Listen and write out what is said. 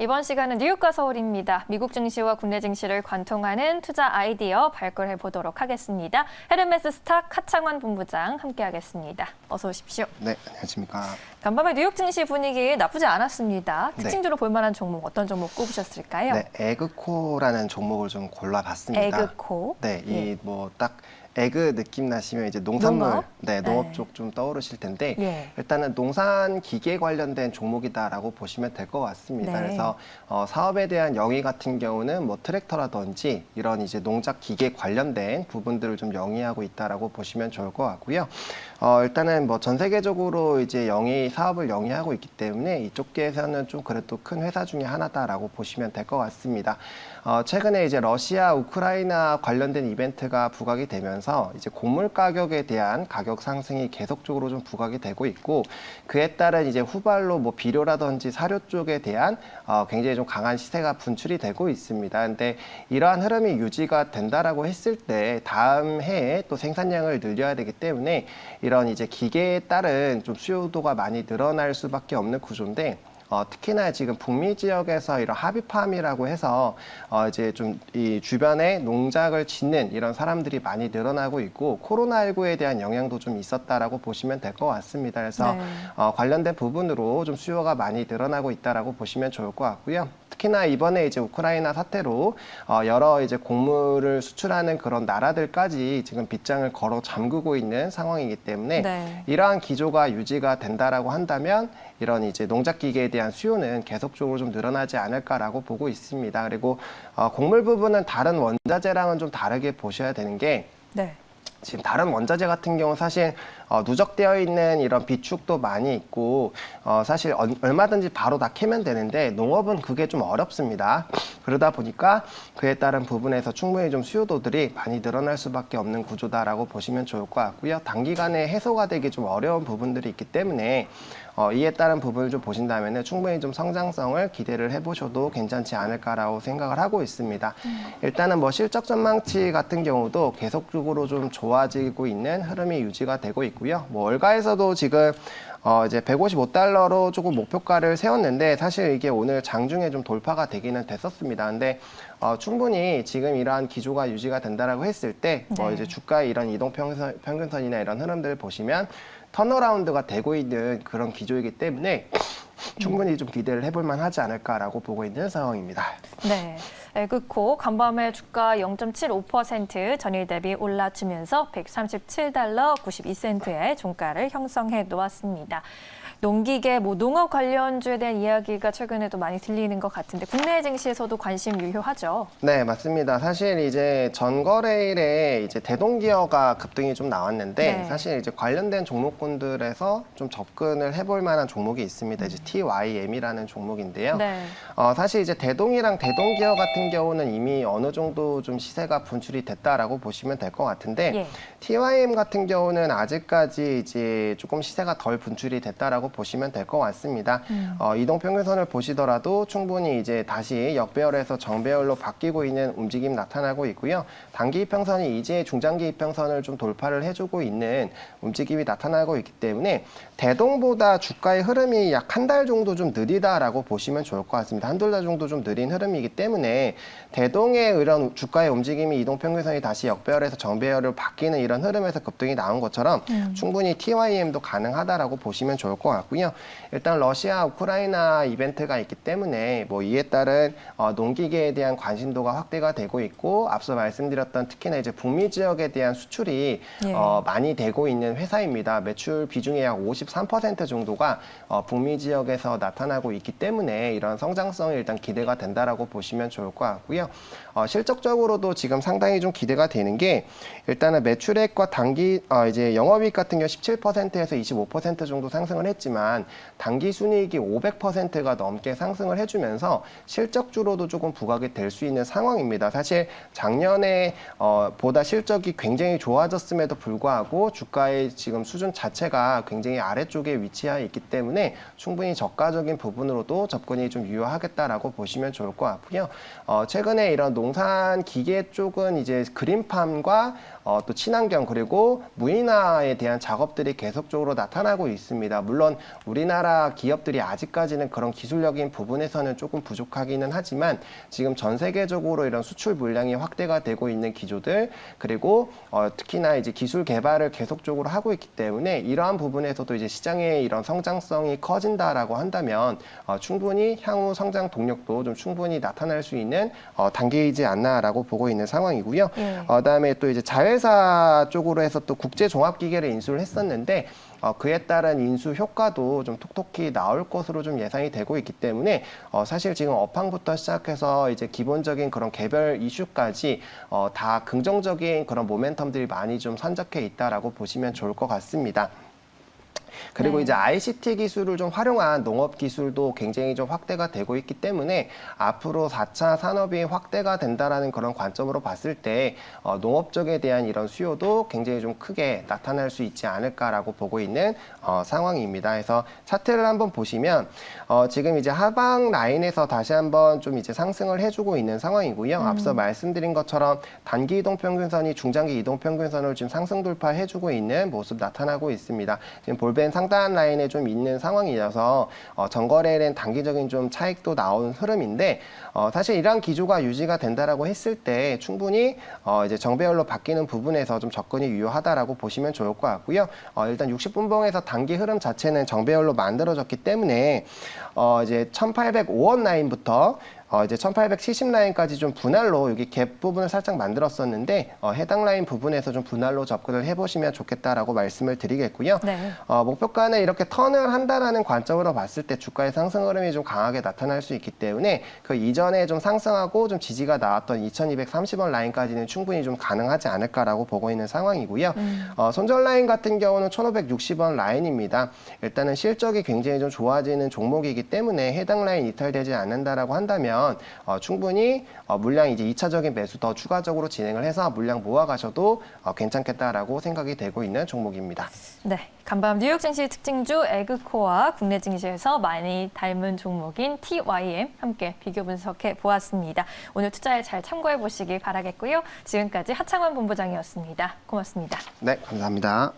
이번 시간은 뉴욕과 서울입니다. 미국 증시와 국내 증시를 관통하는 투자 아이디어 발굴해 보도록 하겠습니다. 헤르메스 스탁 하창원 본부장 함께하겠습니다. 어서 오십시오. 네, 안녕하십니까. 간밤에 뉴욕 증시 분위기 나쁘지 않았습니다. 네. 특징주로 볼 만한 종목 어떤 종목 꼽으셨을까요? 네, 에그코라는 종목을 좀 골라봤습니다. 에그코. 네, 예. 이 뭐 딱 에그 느낌 나시면 이제 농산물, 농업? 네, 농업 네. 쪽 좀 떠오르실 텐데 예. 일단은 농산 기계 관련된 종목이다라고 보시면 될 것 같습니다. 네. 그래서 사업에 대한 영위 같은 경우는 뭐 트랙터라든지 이런 이제 농작 기계 관련된 부분들을 좀 영위하고 있다라고 보시면 좋을 것 같고요. 일단은 뭐 전 세계적으로 이제 사업을 영위하고 있기 때문에 이쪽에서는 좀 그래도 큰 회사 중에 하나다라고 보시면 될 것 같습니다. 최근에 이제 러시아, 우크라이나 관련된 이벤트가 부각이 되면서 이제 곡물 가격에 대한 가격 상승이 계속적으로 좀 부각이 되고 있고 그에 따른 이제 후발로 뭐 비료라든지 사료 쪽에 대한 굉장히 좀 강한 시세가 분출이 되고 있습니다. 근데 이러한 흐름이 유지가 된다라고 했을 때 다음 해에 또 생산량을 늘려야 되기 때문에 이런 이제 기계에 따른 좀 수요도가 많이 늘어날 수밖에 없는 구조인데 특히나 지금 북미 지역에서 이런 하비팜이라고 해서 이제 좀 이 주변에 농작을 짓는 이런 사람들이 많이 늘어나고 있고 코로나19에 대한 영향도 좀 있었다라고 보시면 될 것 같습니다. 그래서 네. 관련된 부분으로 좀 수요가 많이 늘어나고 있다라고 보시면 좋을 것 같고요. 특히나 이번에 이제 우크라이나 사태로 여러 이제 곡물을 수출하는 그런 나라들까지 지금 빗장을 걸어 잠그고 있는 상황이기 때문에 네. 이러한 기조가 유지가 된다라고 한다면 이런 이제 농작 기계에 대한 수요는 계속적으로 좀 늘어나지 않을까라고 보고 있습니다. 그리고 곡물 부분은 다른 원자재랑은 좀 다르게 보셔야 되는 게 네. 지금 다른 원자재 같은 경우 사실 누적되어 있는 이런 비축도 많이 있고 사실 얼마든지 바로 다 캐면 되는데 농업은 그게 좀 어렵습니다. 그러다 보니까 그에 따른 부분에서 충분히 좀 수요도들이 많이 늘어날 수밖에 없는 구조다라고 보시면 좋을 것 같고요. 단기간에 해소가 되기 좀 어려운 부분들이 있기 때문에 이에 따른 부분을 좀 보신다면 충분히 좀 성장성을 기대를 해보셔도 괜찮지 않을까라고 생각을 하고 있습니다. 일단은 뭐 실적 전망치 같은 경우도 계속적으로 좀 좋아지고 있는 흐름이 유지가 되고 있고요. 뭐 월가에서도 지금 이제 155달러로 조금 목표가를 세웠는데 사실 이게 오늘 장중에 좀 돌파가 되기는 됐었습니다. 근데 충분히 지금 이러한 기조가 유지가 된다라고 했을 때 뭐 네. 이제 주가의 이런 이동 평균선이나 이런 흐름들을 보시면 턴어라운드가 되고 있는 그런 기조이기 때문에 충분히 좀 기대를 해볼 만하지 않을까라고 보고 있는 상황입니다. 네. 에그코 간밤에 주가 0.75% 전일 대비 올라주면서 137달러 92센트의 종가를 형성해 놓았습니다. 농기계, 농업 관련주에 대한 이야기가 최근에도 많이 들리는 것 같은데 국내 증시에서도 관심 유효하죠? 네, 맞습니다. 사실 이제 전거래일에 이제 대동기어가 급등이 좀 나왔는데 네. 사실 이제 관련된 종목군들에서 좀 접근을 해볼 만한 종목이 있습니다. 이제 TYM이라는 종목인데요. 네. 사실 이제 대동이랑 대동기어 같은 경우는 이미 어느 정도 좀 시세가 분출이 됐다라고 보시면 될 것 같은데 예. TYM 같은 경우는 아직까지 이제 조금 시세가 덜 분출이 됐다라고 보시면 될 것 같습니다. 이동평균선을 보시더라도 충분히 이제 다시 역배열에서 정배열로 바뀌고 있는 움직임 나타나고 있고요. 단기 이평선이 이제 중장기 이평선을 좀 돌파를 해주고 있는 움직임이 나타나고 있기 때문에 대동보다 주가의 흐름이 약 한 달 정도 좀 느리다라고 보시면 좋을 것 같습니다. 한두 달 정도 좀 느린 흐름이기 때문에 대동의 이런 주가의 움직임이 이동평균선이 다시 역배열에서 정배열로 바뀌는 이런 흐름에서 급등이 나온 것처럼 충분히 TYM도 가능하다라고 보시면 좋을 것 같고요. 일단 러시아, 우크라이나 이벤트가 있기 때문에 뭐 이에 따른 농기계에 대한 관심도가 확대가 되고 있고 앞서 말씀드렸던 특히나 이제 북미 지역에 대한 수출이 예. 많이 되고 있는 회사입니다. 매출 비중의 약 53% 정도가 북미 지역에서 나타나고 있기 때문에 이런 성장성이 일단 기대가 된다라고 보시면 좋을 것 같고요. 실적적으로도 지금 상당히 좀 기대가 되는 게 일단은 매출액과 단기 이제 영업이익 같은 경우 17%에서 25% 정도 상승을 했지만 단기 순이익이 500%가 넘게 상승을 해주면서 실적주로도 조금 부각이 될 수 있는 상황입니다. 사실 작년에 보다 실적이 굉장히 좋아졌음에도 불구하고 주가의 지금 수준 자체가 굉장히 아래쪽에 위치해 있기 때문에 충분히 저가적인 부분으로도 접근이 좀 유효하겠다라고 보시면 좋을 것 같고요. 최근에 이런 농산 기계 쪽은 이제 그린팜과 또 친환경 그리고 무인화에 대한 작업들이 계속적으로 나타나고 있습니다. 물론 우리나라 기업들이 아직까지는 그런 기술력인 부분에서는 조금 부족하기는 하지만 지금 전 세계적으로 이런 수출 물량이 확대가 되고 있는 기조들 그리고 특히나 이제 기술 개발을 계속적으로 하고 있기 때문에 이러한 부분에서도 이제 시장의 이런 성장성이 커진다라고 한다면 충분히 향후 성장 동력도 좀 충분히 나타날 수 있는 단계이지 않나라고 보고 있는 상황이고요. 예. 그다음에 또 이제 자회사 쪽으로 해서 또 국제종합기계를 인수를 했었는데 그에 따른 인수 효과도 좀 톡톡히 나올 것으로 좀 예상이 되고 있기 때문에 사실 지금 업황부터 시작해서 이제 기본적인 그런 개별 이슈까지 다 긍정적인 그런 모멘텀들이 많이 좀 산적해 있다라고 보시면 좋을 것 같습니다. 그리고 네. 이제 ICT 기술을 좀 활용한 농업 기술도 굉장히 좀 확대가 되고 있기 때문에 앞으로 4차 산업이 확대가 된다라는 그런 관점으로 봤을 때 농업 쪽에 대한 이런 수요도 굉장히 좀 크게 나타날 수 있지 않을까라고 보고 있는 상황입니다. 그래서 차트를 한번 보시면 지금 이제 하방 라인에서 다시 한번 좀 이제 상승을 해주고 있는 상황이고요. 앞서 말씀드린 것처럼 단기 이동 평균선이 중장기 이동 평균선을 지금 상승 돌파해주고 있는 모습 나타나고 있습니다. 지금 볼벤 상단 라인에 좀 있는 상황이어서 전거래일엔 단기적인 좀 차익도 나온 흐름인데 사실 이러한 기조가 유지가 된다라고 했을 때 충분히 이제 정배열로 바뀌는 부분에서 좀 접근이 유효하다라고 보시면 좋을 것 같고요. 일단 60분봉에서 단기 흐름 자체는 정배열로 만들어졌기 때문에 이제 1805원 라인부터 이제 1870 라인까지 좀 분할로 여기 갭 부분을 살짝 만들었었는데 해당 라인 부분에서 좀 분할로 접근을 해보시면 좋겠다라고 말씀을 드리겠고요. 네. 목표가는 이렇게 턴을 한다라는 관점으로 봤을 때 주가의 상승 흐름이 좀 강하게 나타날 수 있기 때문에 그 이전에 좀 상승하고 좀 지지가 나왔던 2230원 라인까지는 충분히 좀 가능하지 않을까라고 보고 있는 상황이고요. 손절 라인 같은 경우는 1560원 라인입니다. 일단은 실적이 굉장히 좀 좋아지는 종목이기 때문에 해당 라인 이탈되지 않는다라고 한다면 충분히 물량 이제 2차적인 매수 더 추가적으로 진행을 해서 물량 모아가셔도 괜찮겠다라고 생각이 되고 있는 종목입니다. 네, 간밤 뉴욕 증시 특징주 에그코와 국내 증시에서 많이 닮은 종목인 TYM 함께 비교 분석해 보았습니다. 오늘 투자에 잘 참고해 보시길 바라겠고요. 지금까지 하창원 본부장이었습니다. 고맙습니다. 네, 감사합니다.